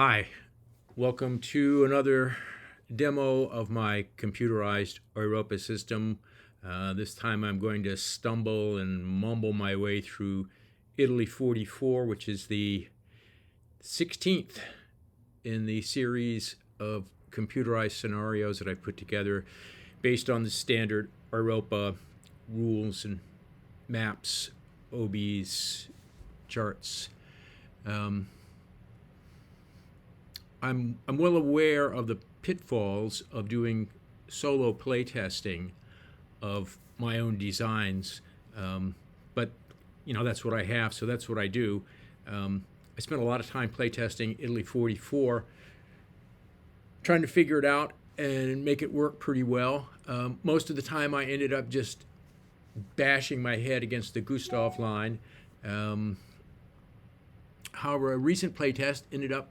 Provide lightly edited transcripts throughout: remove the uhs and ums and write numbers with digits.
Hi, welcome to another demo of my computerized Europa system. This time I'm going to stumble and mumble my way through Italy44, which is the 16th in the series of computerized scenarios that I've put together based on the standard Europa rules and maps, OBs, charts. I'm well aware of the pitfalls of doing solo playtesting of my own designs, but that's what I have, so that's what I do. I spent a lot of time playtesting Italy44, trying to figure it out and make it work pretty well. Most of the time I ended up just bashing my head against the Gustav Line. However, a recent playtest ended up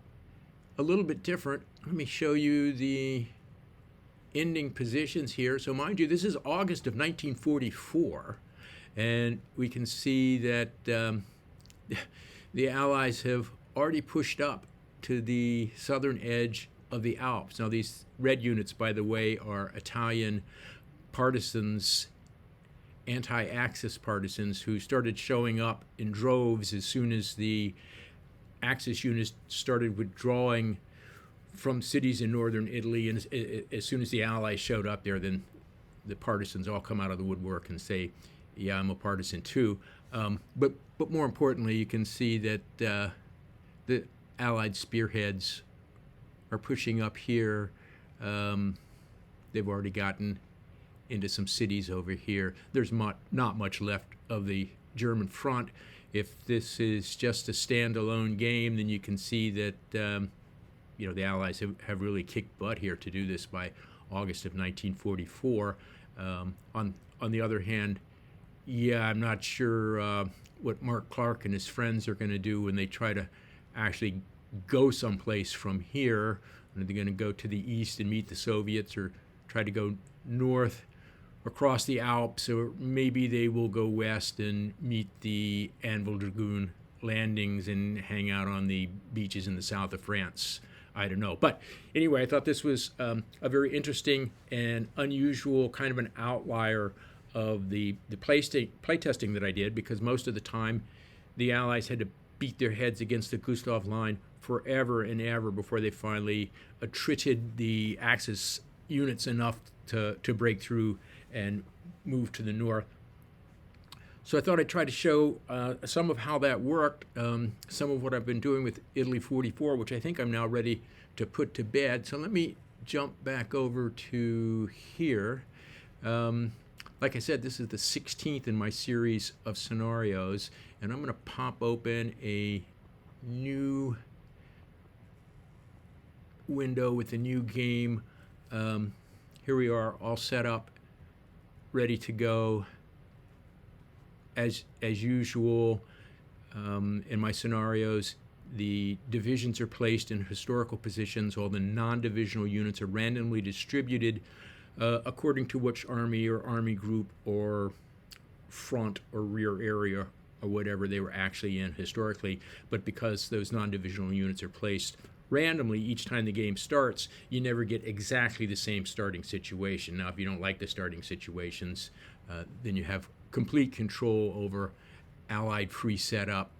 a little bit different. Let me show you the ending positions here. So mind you, this is August of 1944, and we can see that the Allies have already pushed up to the southern edge of the Alps. Now these red units, by the way, are Italian partisans, anti-Axis partisans, who started showing up in droves as soon as the Axis units started withdrawing from cities in northern Italy, and as soon as the Allies showed up there, then the partisans all come out of the woodwork and say, yeah, I'm a partisan too. But more importantly, you can see that the Allied spearheads are pushing up here. They've already gotten into some cities over here. There's not much left of the German front. If this is just a standalone game, then you can see that the Allies have really kicked butt here to do this by August of 1944. On the other hand, yeah, I'm not sure what Mark Clark and his friends are going to do when they try to actually go someplace from here. Are they going to go to the east and meet the Soviets, or try to go north across the Alps, or maybe they will go west and meet the Anvil Dragoon landings and hang out on the beaches in the south of France? I don't know. But anyway, I thought this was a very interesting and unusual kind of an outlier of the playtesting that I did, because most of the time the Allies had to beat their heads against the Gustav Line forever and ever before they finally attrited the Axis units enough to break through and move to the north. So I thought I'd try to show some of how that worked, some of what I've been doing with Italy44, which I think I'm now ready to put to bed. So let me jump back over to here. Like I said, this is the 16th in my series of scenarios, and I'm going to pop open a new window with a new game. Here we are, all set up, ready to go. As usual, in my scenarios, the divisions are placed in historical positions. All the non-divisional units are randomly distributed according to which army or army group or front or rear area or whatever they were actually in historically. But because those non-divisional units are placed randomly each time the game starts, you never get exactly the same starting situation. Now, if you don't like the starting situations, then you have complete control over Allied free setup.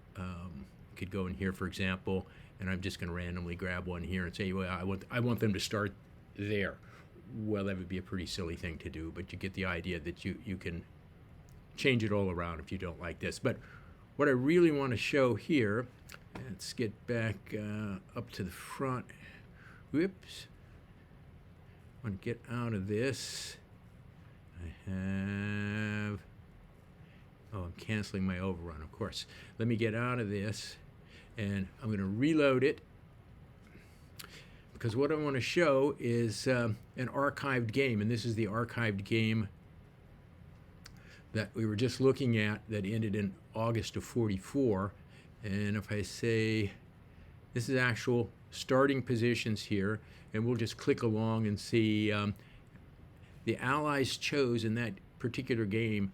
Could go in here, for example, and I'm just going to randomly grab one here and say, well, I want them to start there. Well, that would be a pretty silly thing to do, but you get the idea that you can change it all around if you don't like this. But what I really want to show here, let's get back up to the front. Whoops. I want to get out of this. I have... Oh, I'm canceling my overrun, of course. Let me get out of this, and I'm going to reload it, because what I want to show is an archived game, and this is the archived game that we were just looking at that ended in August of 44. And if I say, this is actual starting positions here, and we'll just click along and see the Allies chose in that particular game,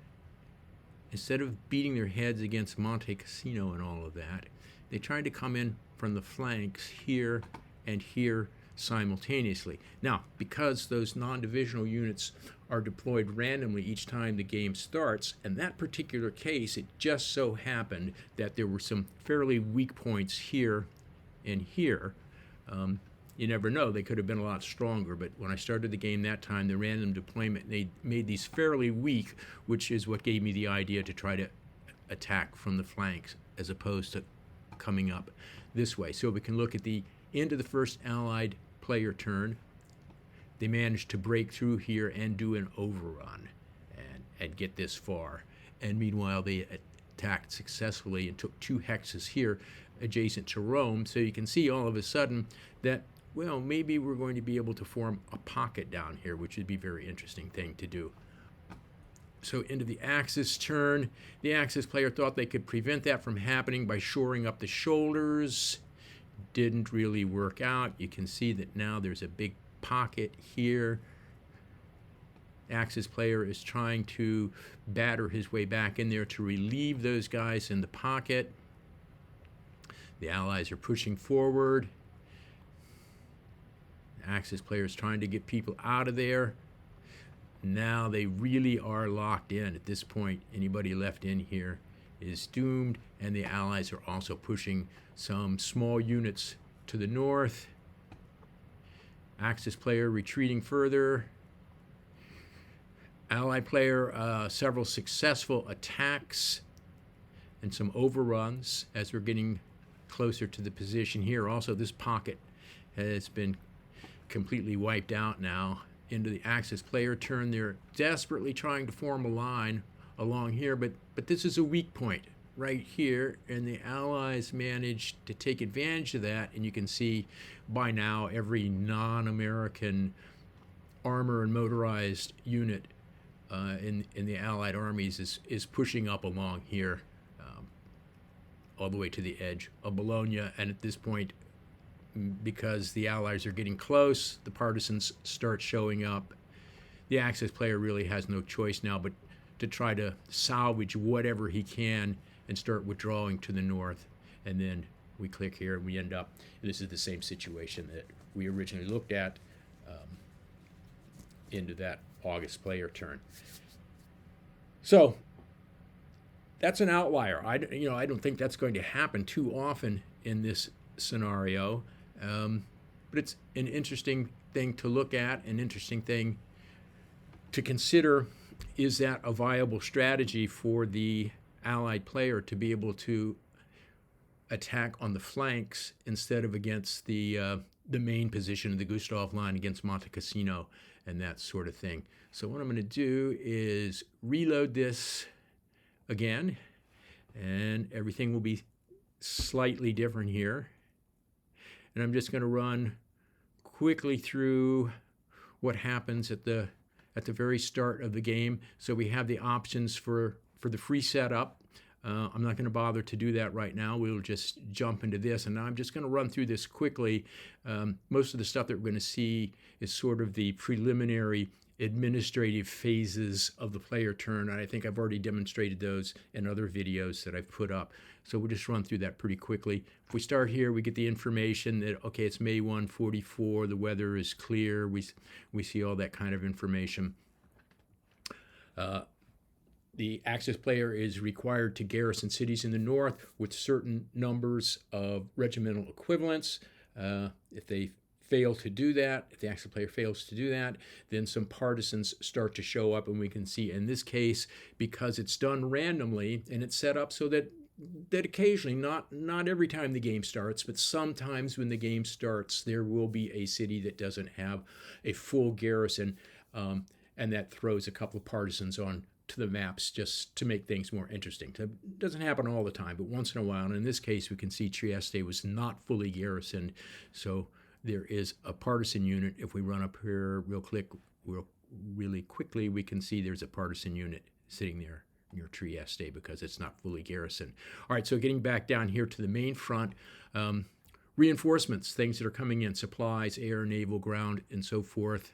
instead of beating their heads against Monte Cassino and all of that, they tried to come in from the flanks here and here simultaneously. Now, because those non-divisional units are deployed randomly each time the game starts, in that particular case, it just so happened that there were some fairly weak points here and here. You never know, they could have been a lot stronger, but when I started the game that time, the random deployment made these fairly weak, which is what gave me the idea to try to attack from the flanks as opposed to coming up this way. So we can look at the end of the first Allied player turn. They managed to break through here and do an overrun and get this far. And meanwhile, they attacked successfully and took 2 hexes here adjacent to Rome. So you can see all of a sudden that, well, maybe we're going to be able to form a pocket down here, which would be a very interesting thing to do. So into the Axis turn, the Axis player thought they could prevent that from happening by shoring up the shoulders. Didn't really work out. You can see that now there's a big pocket here. Axis player is trying to batter his way back in there to relieve those guys in the pocket. The Allies are pushing forward. The Axis player is trying to get people out of there. Now they really are locked in. At this point, anybody left in here is doomed, and the Allies are also pushing some small units to the north. Axis player retreating further. Allied player, several successful attacks and some overruns as we're getting closer to the position here. Also, this pocket has been completely wiped out now. Into the Axis player turn, they're desperately trying to form a line along here, but this is a weak point right here, and the Allies managed to take advantage of that. And you can see by now every non-American armor and motorized unit in the Allied armies is pushing up along here all the way to the edge of Bologna. And at this point, because the Allies are getting close, the partisans start showing up. The Axis player really has no choice now but to try to salvage whatever he can and start withdrawing to the north. And then we click here and we end up, and this is the same situation that we originally looked at into that August player turn. So that's an outlier. I don't think that's going to happen too often in this scenario. But it's an interesting thing to look at, an interesting thing to consider. Is that a viable strategy for the Allied player to be able to attack on the flanks instead of against the main position of the Gustav Line against Monte Cassino and that sort of thing? So what I'm going to do is reload this again, and everything will be slightly different here. And I'm just going to run quickly through what happens at the very start of the game. So we have the options for the free setup. I'm not going to bother to do that right now. We'll just jump into this. And I'm just going to run through this quickly. Most of the stuff that we're going to see is sort of the preliminary administrative phases of the player turn. And I think I've already demonstrated those in other videos that I've put up. So we'll just run through that pretty quickly. If we start here, we get the information that, okay, it's May 1, 44, the weather is clear. We see all that kind of information. The Axis player is required to garrison cities in the north with certain numbers of regimental equivalents. If they fail to do that, if the Axis player fails to do that, then some partisans start to show up, and we can see in this case, because it's done randomly and it's set up so that occasionally, not every time the game starts, but sometimes when the game starts, there will be a city that doesn't have a full garrison, and that throws a couple of partisans on to the maps just to make things more interesting. It doesn't happen all the time, but once in a while. And in this case, we can see Trieste was not fully garrisoned, so there is a partisan unit. If we run up here really quickly, we can see there's a partisan unit sitting there near Trieste because it's not fully garrisoned. All right, so getting back down here to the main front, reinforcements, things that are coming in, supplies, air, naval, ground, and so forth.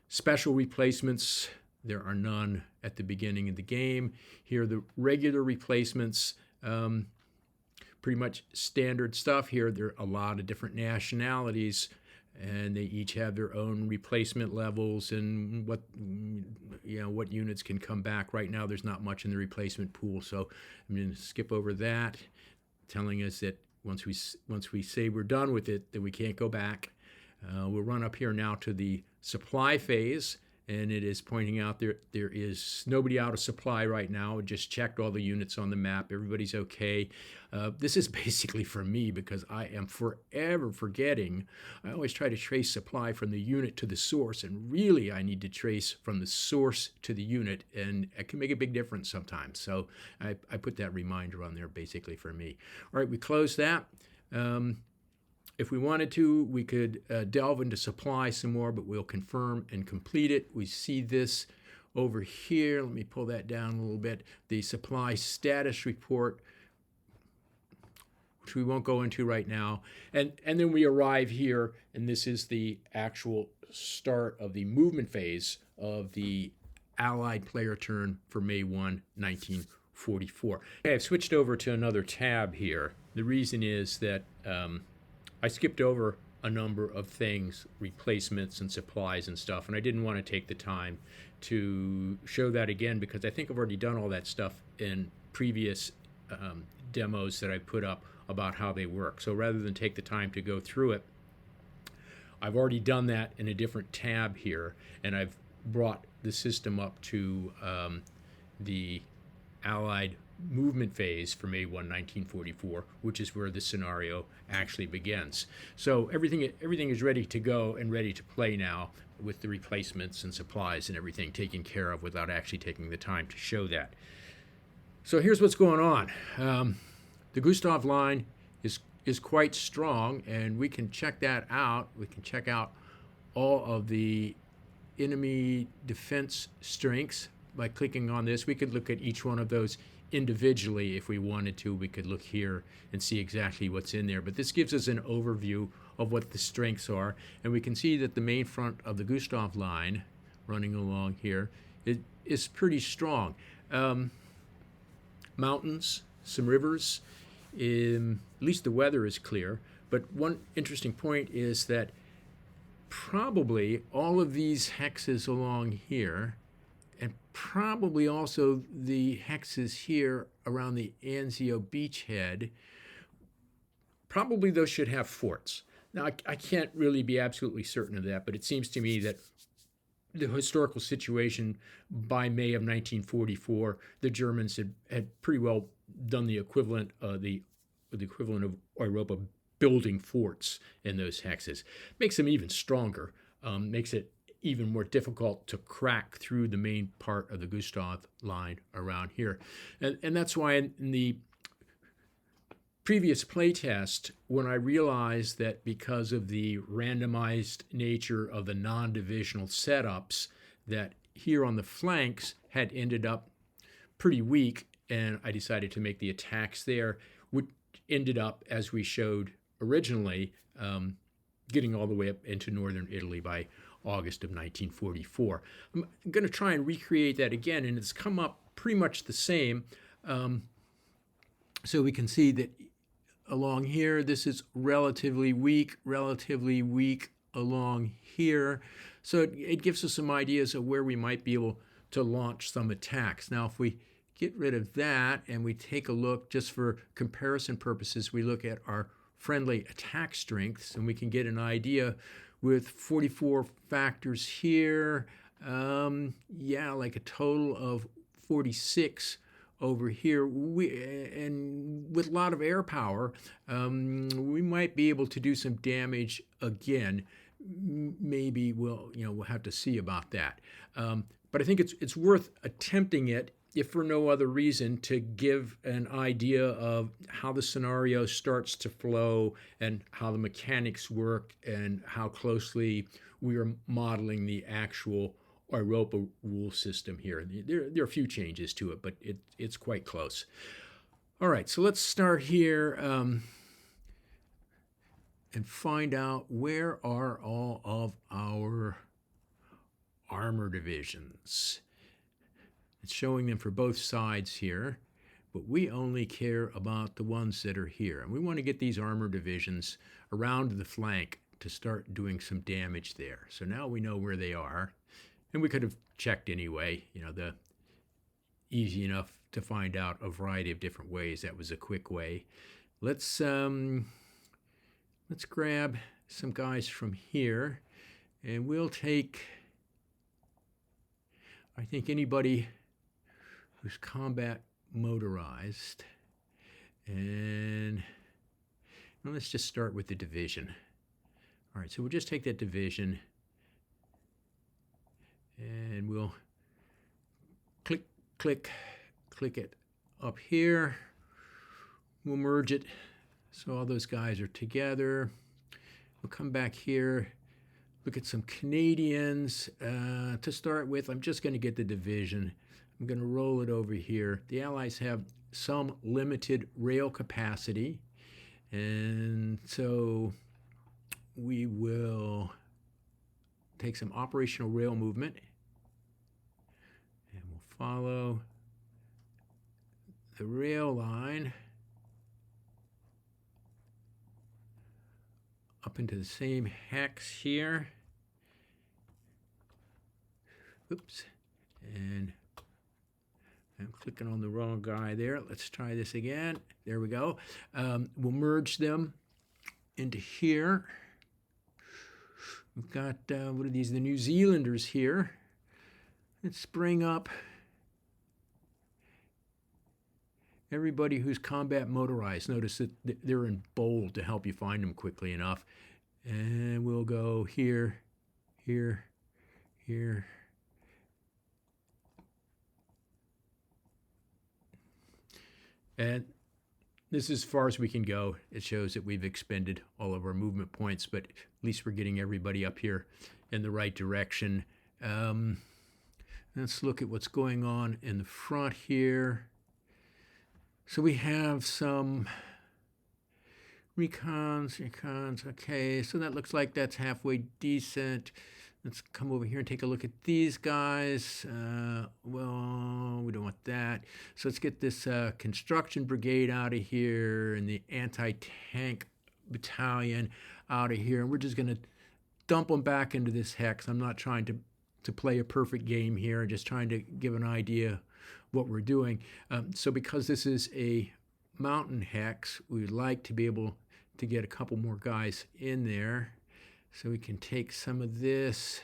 Special replacements, there are none at the beginning of the game. Here are the regular replacements. pretty much standard stuff here. There are a lot of different nationalities, and they each have their own replacement levels and what units can come back. Right now there's not much in the replacement pool, so I'm going to skip over that, telling us that once we say we're done with it, that we can't go back. We'll run up here now to the supply phase, and it is pointing out there is nobody out of supply right now. It just checked all the units on the map. Everybody's okay. This is basically for me because I am forever forgetting. I always try to trace supply from the unit to the source, and really I need to trace from the source to the unit, and it can make a big difference sometimes. So I put that reminder on there basically for me. All right, we close that. If we wanted to, we could delve into supply some more, but we'll confirm and complete it. We see this over here. Let me pull that down a little bit. The supply status report, which we won't go into right now. And then we arrive here, and this is the actual start of the movement phase of the Allied player turn for May 1, 1944. Okay, I've switched over to another tab here. The reason is that I skipped over a number of things, replacements and supplies and stuff, and I didn't want to take the time to show that again because I think I've already done all that stuff in previous demos that I put up about how they work. So rather than take the time to go through it, I've already done that in a different tab here, and I've brought the system up to the Allied movement phase for May 1, 1944, which is where the scenario actually begins. So everything is ready to go and ready to play now, with the replacements and supplies and everything taken care of without actually taking the time to show that. So here's what's going on. The Gustav Line is quite strong, and we can check that out. We can check out all of the enemy defense strengths by clicking on this. We could look at each one of those individually if we wanted to. We could look here and see exactly what's in there, but this gives us an overview of what the strengths are, and we can see that the main front of the Gustav Line running along here is pretty strong. Mountains, some rivers, at least the weather is clear, but one interesting point is that probably all of these hexes along here, and probably also the hexes here around the Anzio beachhead, probably those should have forts. Now, I can't really be absolutely certain of that, but it seems to me that the historical situation by May of 1944, the Germans had pretty well done the equivalent of Europa building forts in those hexes. Makes them even stronger, makes it even more difficult to crack through the main part of the Gustav Line around here. And that's why in the previous playtest, when I realized that because of the randomized nature of the non-divisional setups, that here on the flanks had ended up pretty weak, and I decided to make the attacks there, which ended up, as we showed originally, getting all the way up into northern Italy by August of 1944. I'm going to try and recreate that again, and it's come up pretty much the same. So we can see that along here, this is relatively weak along here. So it gives us some ideas of where we might be able to launch some attacks. Now, if we get rid of that and we take a look, just for comparison purposes, we look at our friendly attack strengths, and we can get an idea with 44 factors here. Like a total of 46 over here. And with a lot of air power, we might be able to do some damage again. Maybe we'll have to see about that. But I think it's worth attempting it, if for no other reason, to give an idea of how the scenario starts to flow and how the mechanics work and how closely we are modeling the actual Europa rule system here. There are a few changes to it, but it's quite close. All right, so let's start here and find out where are all of our armor divisions. It's showing them for both sides here, but we only care about the ones that are here. And we want to get these armor divisions around the flank to start doing some damage there. So now we know where they are. And we could have checked anyway, you know, the easy enough to find out a variety of different ways. That was a quick way. Let's grab some guys from here, and we'll take, I think, anybody who's combat motorized, and let's just start with the division. All right, so we'll just take that division, and we'll click it up here. We'll merge it so all those guys are together. We'll come back here, look at some Canadians. To start with, I'm just going to get the division. I'm going to roll it over here. The Allies have some limited rail capacity, and so we will take some operational rail movement, and we'll follow the rail line up into the same hex here. Oops, and I'm clicking on the wrong guy there. Let's try this again. There we go. We'll merge them into here. We've got, what are these, the New Zealanders here. Let's bring up everybody who's combat motorized. Notice that they're in bold to help you find them quickly enough. And we'll go here, here, here. And this is as far as we can go. It shows that we've expended all of our movement points, but at least we're getting everybody up here in the right direction. Let's look at what's going on in the front here. So we have some recons. Okay, so that looks like that's halfway decent. Let's come over here and take a look at these guys. Well, we don't want that. So let's get this construction brigade out of here and the anti-tank battalion out of here. And we're just going to dump them back into this hex. I'm not trying to play a perfect game here. I'm just trying to give an idea what we're doing. So because this is a mountain hex, we'd like to be able to get a couple more guys in there. So we can take some of this,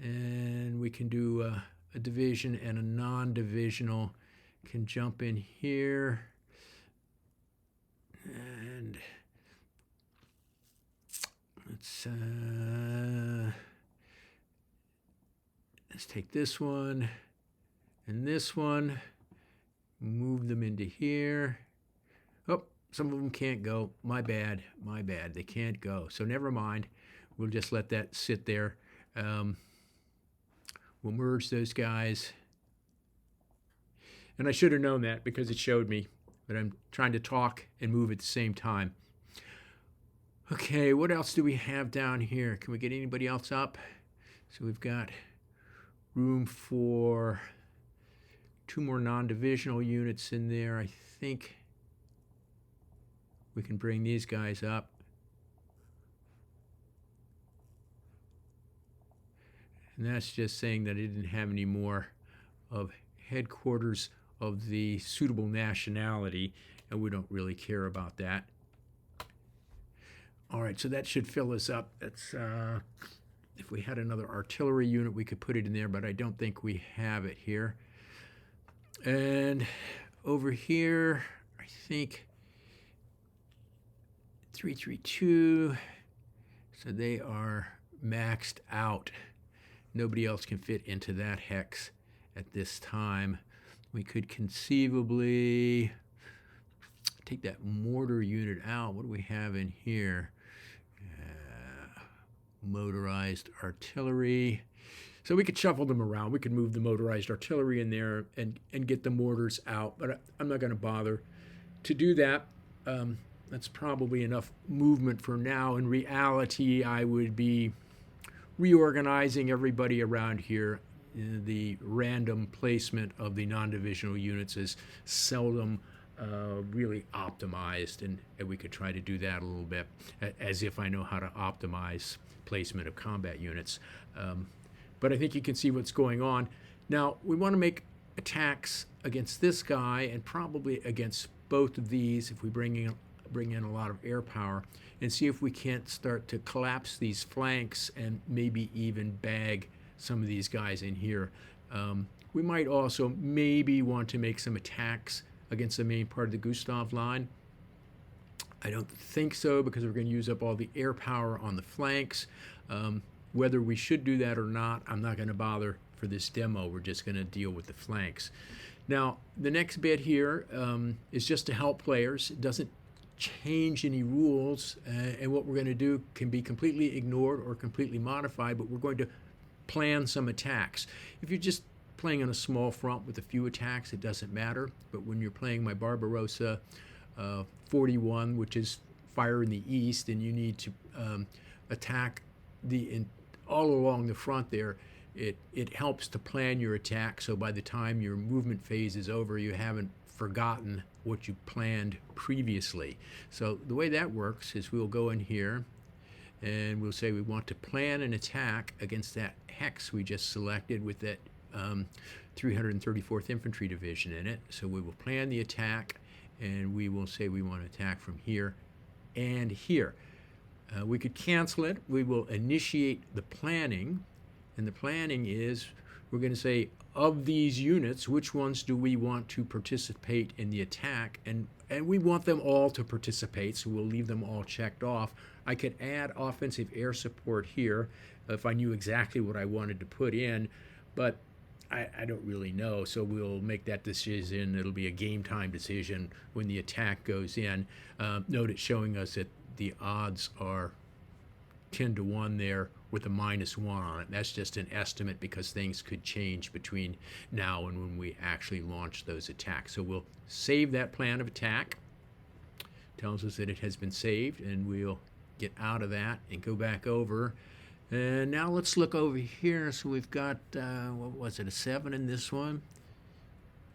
and we can do a division and a non-divisional. Can jump in here, and let's take this one and this one, move them into here. Oh, some of them can't go. My bad. They can't go. So never mind. We'll just let that sit there. We'll merge those guys. And I should have known that because it showed me, but I'm trying to talk and move at the same time. Okay, what else do we have down here? Can we get anybody else up? So we've got room for 2 more non-divisional units in there. I think we can bring these guys up. And that's just saying that I didn't have any more of headquarters of the suitable nationality, and we don't really care about that. All right, so that should fill us up. That's if we had another artillery unit, we could put it in there, but I don't think we have it here. And over here, I think 332. So they are maxed out. Nobody else can fit into that hex at this time. We could conceivably take that mortar unit out. What do we have in here? Motorized artillery. So we could shuffle them around. We could move the motorized artillery in there and get the mortars out, but I'm not going to bother to do that. That's probably enough movement for now. In reality, I would be reorganizing everybody around here, the random placement of the non-divisional units is seldom really optimized, and we could try to do that a little bit, as if I know how to optimize placement of combat units. But I think you can see what's going on. Now, we want to make attacks against this guy and probably against both of these if we bring in a lot of air power, and see if we can't start to collapse these flanks and maybe even bag some of these guys in here. We might also maybe want to make some attacks against the main part of the Gustav Line. I don't think so, because we're going to use up all the air power on the flanks. Whether we should do that or not, I'm not going to bother for this demo. We're just going to deal with the flanks. Now, the next bit here is just to help players. It doesn't change any rules, and what we're going to do can be completely ignored or completely modified, but we're going to plan some attacks. If you're just playing on a small front with a few attacks, it doesn't matter, but when you're playing my Barbarossa 41, which is fire in the east, and you need to attack all along the front there, it helps to plan your attack, so by the time your movement phase is over, you haven't forgotten what you planned previously. So the way that works is we'll go in here and we'll say we want to plan an attack against that hex we just selected with that 334th Infantry Division in it. So we will plan the attack, and we will say we want to attack from here and here. We could cancel it. We will initiate the planning, and the planning is we're going to say, of these units, which ones do we want to participate in the attack? And we want them all to participate, so we'll leave them all checked off. I could add offensive air support here if I knew exactly what I wanted to put in, but I don't really know, so we'll make that decision. It'll be a game time decision when the attack goes in. Note it's showing us that the odds are 10 to 1 there with a -1 on it. That's just an estimate because things could change between now and when we actually launch those attacks. So we'll save that plan of attack. Tells us that it has been saved, and we'll get out of that and go back over. And now let's look over here. So we've got, what was it, a 7 in this one,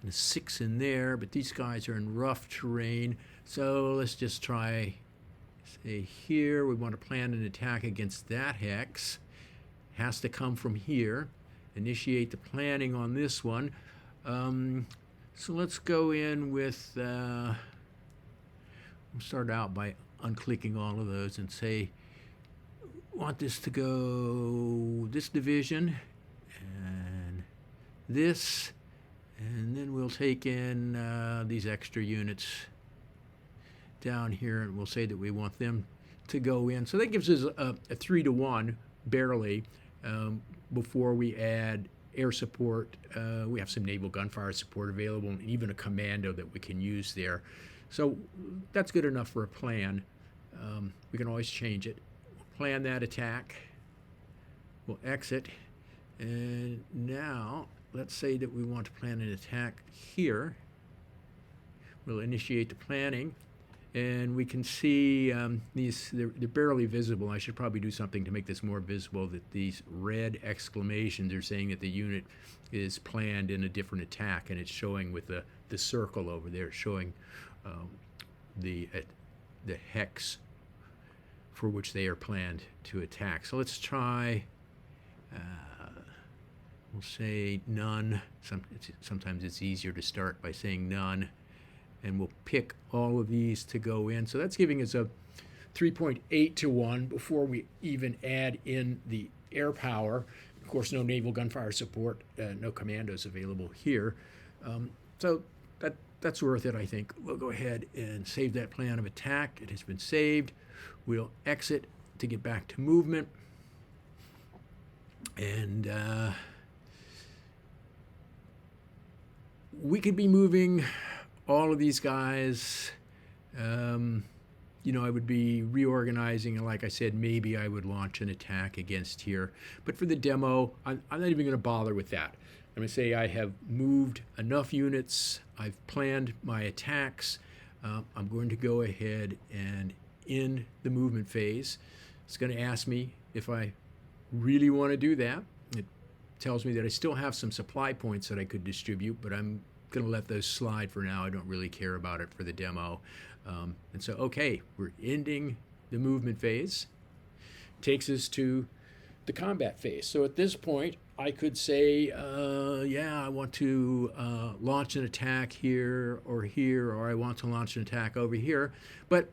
and a 6 in there, but these guys are in rough terrain. So let's just try, say here, we want to plan an attack against that hex. Has to come from here. Initiate the planning on this one. So let's go in with, we'll start out by unclicking all of those and say, want this to go this division and this, and then we'll take in these extra units down here, and we'll say that we want them to go in. So that gives us a 3 to 1 barely before we add air support. We have some naval gunfire support available, and even a commando that we can use there. So that's good enough for a plan. We can always change it. Plan that attack. We'll exit, and now let's say that we want to plan an attack here. We'll initiate the planning, and we can see they're barely visible. I should probably do something to make this more visible, that these red exclamations are saying that the unit is planned in a different attack, and it's showing with the circle over there, showing the hex for which they are planned to attack. So let's try, we'll say none. Sometimes it's easier to start by saying none, and we'll pick all of these to go in. So that's giving us a 3.8 to 1 before we even add in the air power. Of course, no naval gunfire support, no commandos available here. So that's worth it, I think. We'll go ahead and save that plan of attack. It has been saved. We'll exit to get back to movement. And we could be moving all of these guys. You know, I would be reorganizing, and like I said, maybe I would launch an attack against here. But for the demo, I'm not even going to bother with that. I'm going to say I have moved enough units. I've planned my attacks. I'm going to go ahead and in the movement phase. It's going to ask me if I really want to do that. It tells me that I still have some supply points that I could distribute, but I'm going to let those slide for now. I don't really care about it for the demo. And so, okay, we're ending the movement phase. Takes us to the combat phase. So at this point, I could say, yeah, I want to launch an attack here, or I want to launch an attack over here. But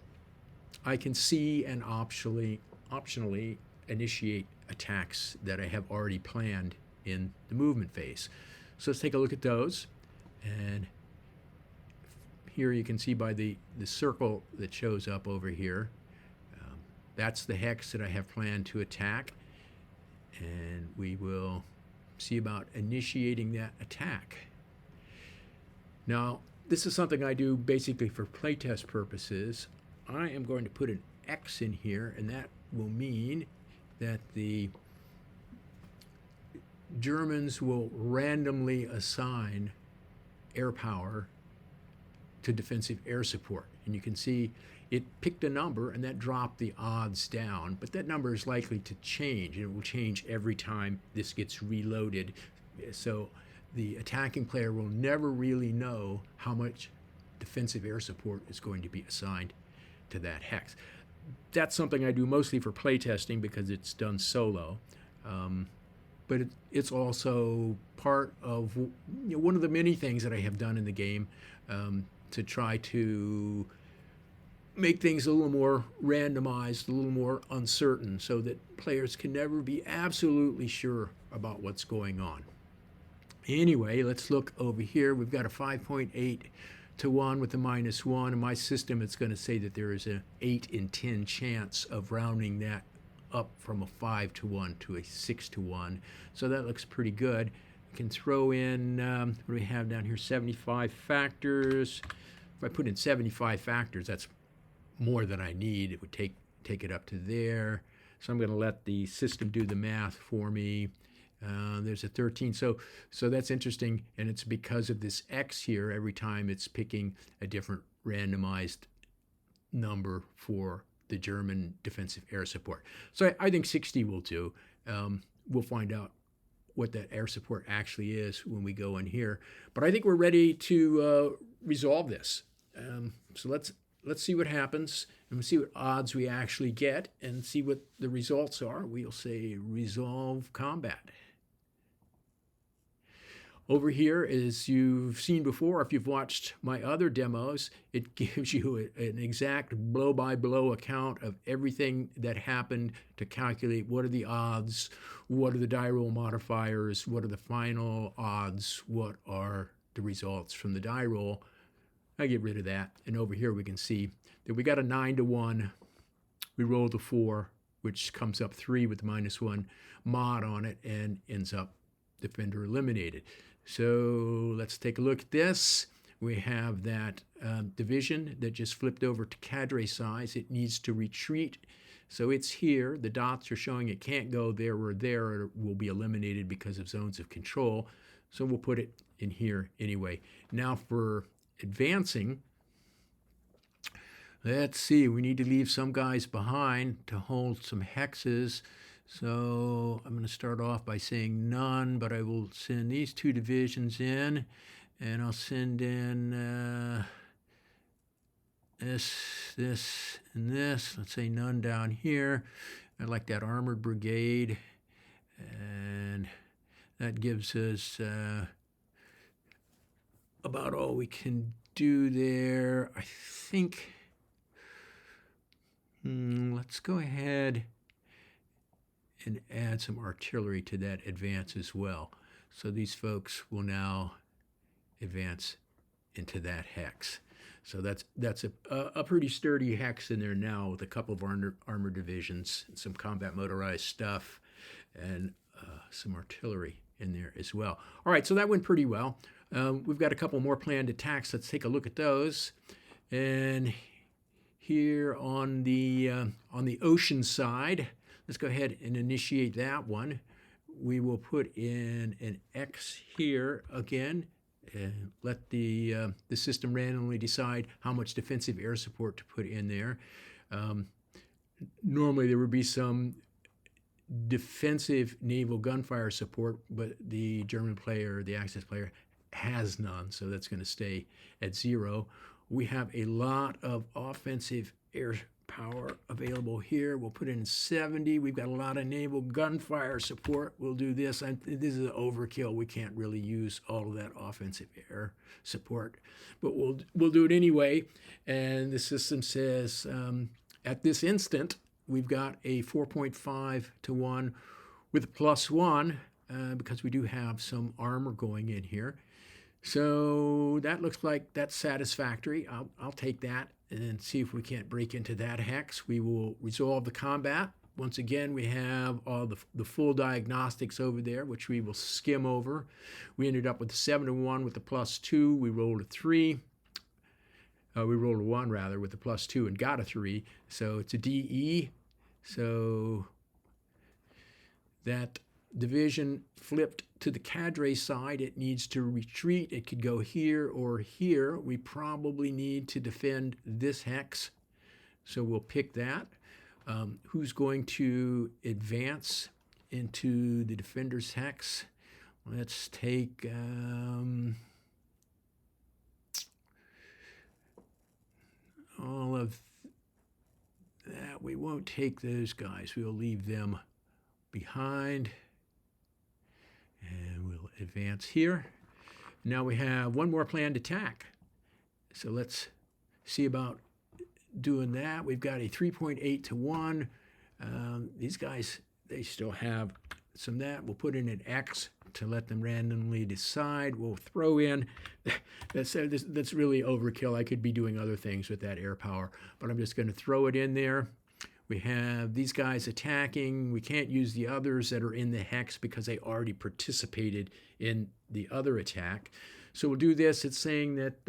I can see and optionally initiate attacks that I have already planned in the movement phase. So let's take a look at those. And here you can see by the circle that shows up over here, that's the hex that I have planned to attack. And we will see about initiating that attack. Now, this is something I do basically for playtest purposes. I am going to put an X in here, and that will mean that the Germans will randomly assign air power to defensive air support. And you can see it picked a number, and that dropped the odds down. But that number is likely to change, and it will change every time this gets reloaded. So the attacking player will never really know how much defensive air support is going to be assigned to that hex. That's something I do mostly for playtesting because it's done solo. But it's also part of one of the many things that I have done in the game to try to make things a little more randomized, a little more uncertain, so that players can never be absolutely sure about what's going on. Anyway, let's look over here. We've got a 5.8 to 1 with a -1. In my system, it's going to say that there is an 8 in 10 chance of rounding that up from a 5 to 1 to a 6 to 1. So that looks pretty good. We can throw in, what do we have down here, 75 factors. If I put in 75 factors, that's more than I need. It would take it up to there. So I'm going to let the system do the math for me. There's a 13. So that's interesting, and it's because of this X here. Every time it's picking a different randomized number for the German defensive air support. So I think 60 will do. We'll find out what that air support actually is when we go in here. But I think we're ready to resolve this. So let's see what happens, and we'll see what odds we actually get and see what the results are. We'll say resolve combat. Over here, as you've seen before, if you've watched my other demos, it gives you an exact blow-by-blow account of everything that happened to calculate what are the odds, what are the die roll modifiers, what are the final odds, what are the results from the die roll. I get rid of that, and over here we can see that we got a 9 to 1. We rolled a 4, which comes up 3 with the -1 mod on it, and ends up defender eliminated. So let's take a look at this. We have that division that just flipped over to cadre size. It needs to retreat. So it's here. The dots are showing it can't go there or there, or it will be eliminated because of zones of control. So we'll put it in here anyway. Now for advancing, let's see. We need to leave some guys behind to hold some hexes. So I'm going to start off by saying none, but I will send these 2 divisions in, and I'll send in this, and this. Let's say none down here. I like that armored brigade, and that gives us about all we can do there. I think, let's go ahead and add some artillery to that advance as well. So these folks will now advance into that hex. So that's a pretty sturdy hex in there now, with a couple of armor divisions and some combat motorized stuff, and some artillery in there as well. All right, so that went pretty well. We've got a couple more planned attacks. Let's take a look at those. And here on the ocean side, let's go ahead and initiate that one. We will put in an X here again, and let the system randomly decide how much defensive air support to put in there. Normally there would be some defensive naval gunfire support, but the German player, the Axis player, has none, so that's going to stay at 0. We have a lot of offensive air power available here. We'll put in 70. We've got a lot of naval gunfire support. We'll do this. This is an overkill. We can't really use all of that offensive air support, but we'll do it anyway. And the system says at this instant, we've got a 4.5 to 1 with a +1 because we do have some armor going in here. So that looks like that's satisfactory. I'll take that and see if we can't break into that hex. We will resolve the combat. Once again, we have all the full diagnostics over there, which we will skim over. We ended up with a 7 to 1 with the +2. We rolled a 3. We rolled a 1 rather with the +2 and got a 3. So it's a DE. So that division flipped to the cadre side. It needs to retreat. It could go here or here. We probably need to defend this hex, so we'll pick that. Who's going to advance into the defender's hex? Let's take all of that. We won't take those guys. We'll leave them behind. And we'll advance here. Now we have one more planned attack. So let's see about doing that. We've got a 3.8 to 1. These guys, they still have some that. We'll put in an X to let them randomly decide. We'll throw in, that's really overkill. I could be doing other things with that air power, but I'm just going to throw it in there. We have these guys attacking. We can't use the others that are in the hex because they already participated in the other attack. So we'll do this. It's saying that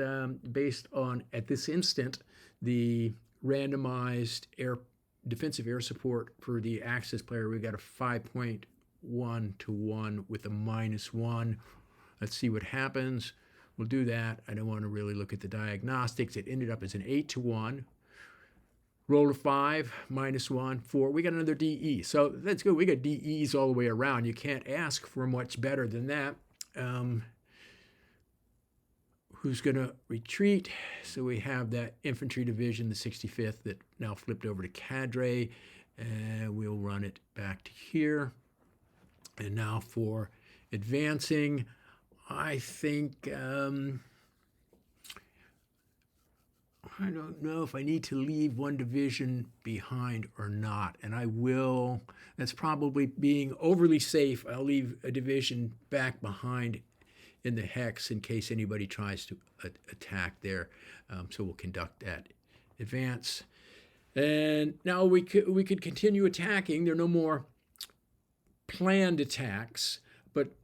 based on, at this instant, the randomized defensive air support for the Axis player, we got a 5.1 to 1 with a -1. Let's see what happens. We'll do that. I don't want to really look at the diagnostics. It ended up as an 8 to 1. Roll a 5, -1, 4. We got another DE. So that's good. We got DEs all the way around. You can't ask for much better than that. Who's going to retreat? So we have that infantry division, the 65th, that now flipped over to cadre. And we'll run it back to here. And now for advancing, I think... I don't know if I need to leave one division behind or not, and I will. That's probably being overly safe. I'll leave a division back behind in the hex in case anybody tries to attack there. So we'll conduct that advance. And now we could continue attacking. There are no more planned attacks, but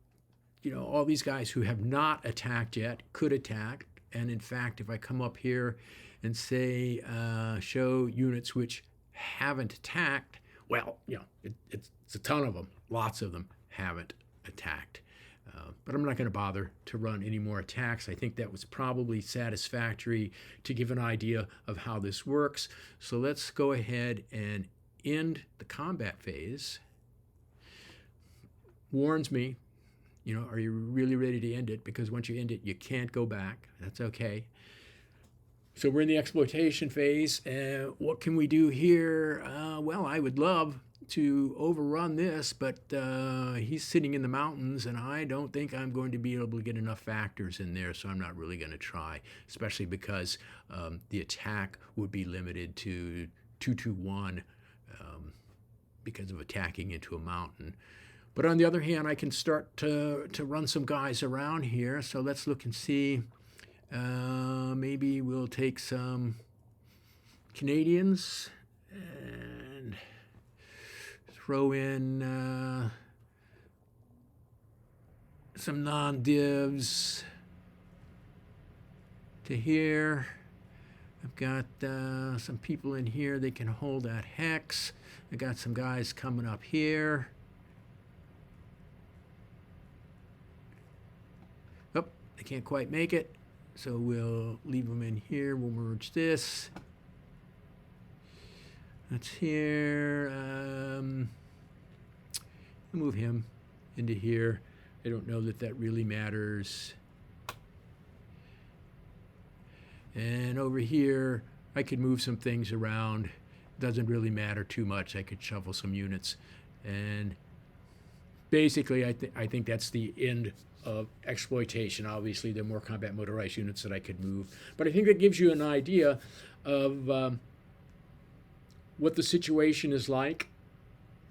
you know, all these guys who have not attacked yet could attack. And in fact, if I come up here and say show units which haven't attacked, well, you know, it's a ton of them. Lots of them haven't attacked. But I'm not going to bother to run any more attacks. I think that was probably satisfactory to give an idea of how this works. So let's go ahead and end the combat phase. Warns me, you know, are you really ready to end it? Because once you end it, you can't go back. That's okay. So we're in the exploitation phase. What can we do here? Well, I would love to overrun this, but he's sitting in the mountains, and I don't think I'm going to be able to get enough factors in there, so I'm not really going to try, especially because the attack would be limited to 2-1 because of attacking into a mountain. But on the other hand, I can start to run some guys around here, so let's look and see. Maybe we'll take some Canadians and throw in some non-divs to here. I've got some people in here. They can hold that hex. I got some guys coming up here. Oh, they can't quite make it. So we'll leave them in here. We'll merge this. That's here. move him into here. I don't know that that really matters. And over here, I could move some things around. Doesn't really matter too much. I could shuffle some units. And basically, I think that's the end of exploitation. Obviously, there are more combat motorized units that I could move. But I think that gives you an idea of what the situation is like.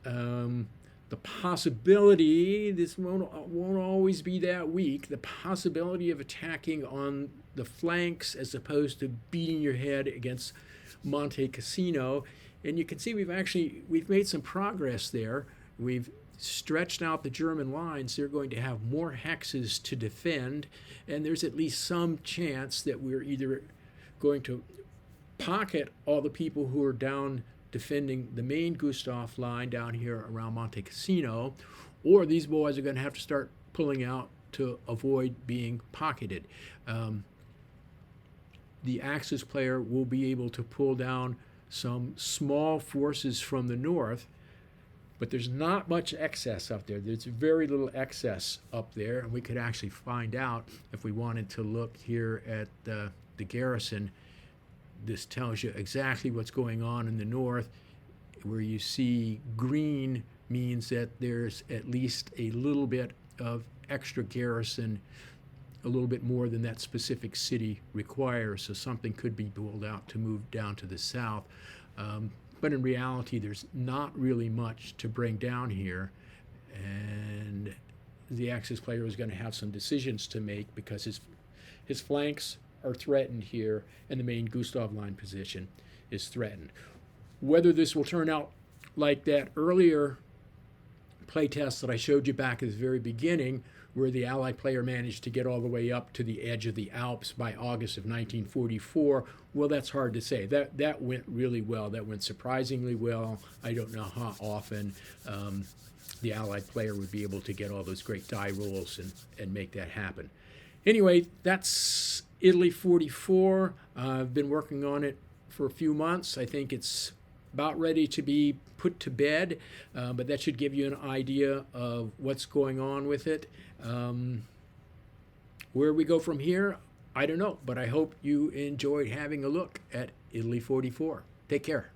The possibility, this won't always be that weak, the possibility of attacking on the flanks as opposed to beating your head against Monte Cassino. And you can see we've made some progress there. We've stretched out the German lines. They're going to have more hexes to defend, and there's at least some chance that we're either going to pocket all the people who are down defending the main Gustav line down here around Monte Cassino, or these boys are going to have to start pulling out to avoid being pocketed. The Axis player will be able to pull down some small forces from the north, but there's not much excess up there. There's very little excess up there, and we could actually find out if we wanted to look here at the garrison. This tells you exactly what's going on in the north. Where you see green means that there's at least a little bit of extra garrison, a little bit more than that specific city requires, so something could be pulled out to move down to the south. But in reality, there's not really much to bring down here, and the Axis player is going to have some decisions to make because his flanks are threatened here, and the main Gustav Line position is threatened. Whether this will turn out like that earlier playtest that I showed you back at the very beginning, where the Allied player managed to get all the way up to the edge of the Alps by August of 1944, well, that's hard to say. That went really well. That went surprisingly well. I don't know how often the Allied player would be able to get all those great die rolls and make that happen. Anyway, that's Italy 44. I've been working on it for a few months. I think it's about ready to be put to bed, but that should give you an idea of what's going on with it. Where we go from here, I don't know, but I hope you enjoyed having a look at Italy 44. Take care.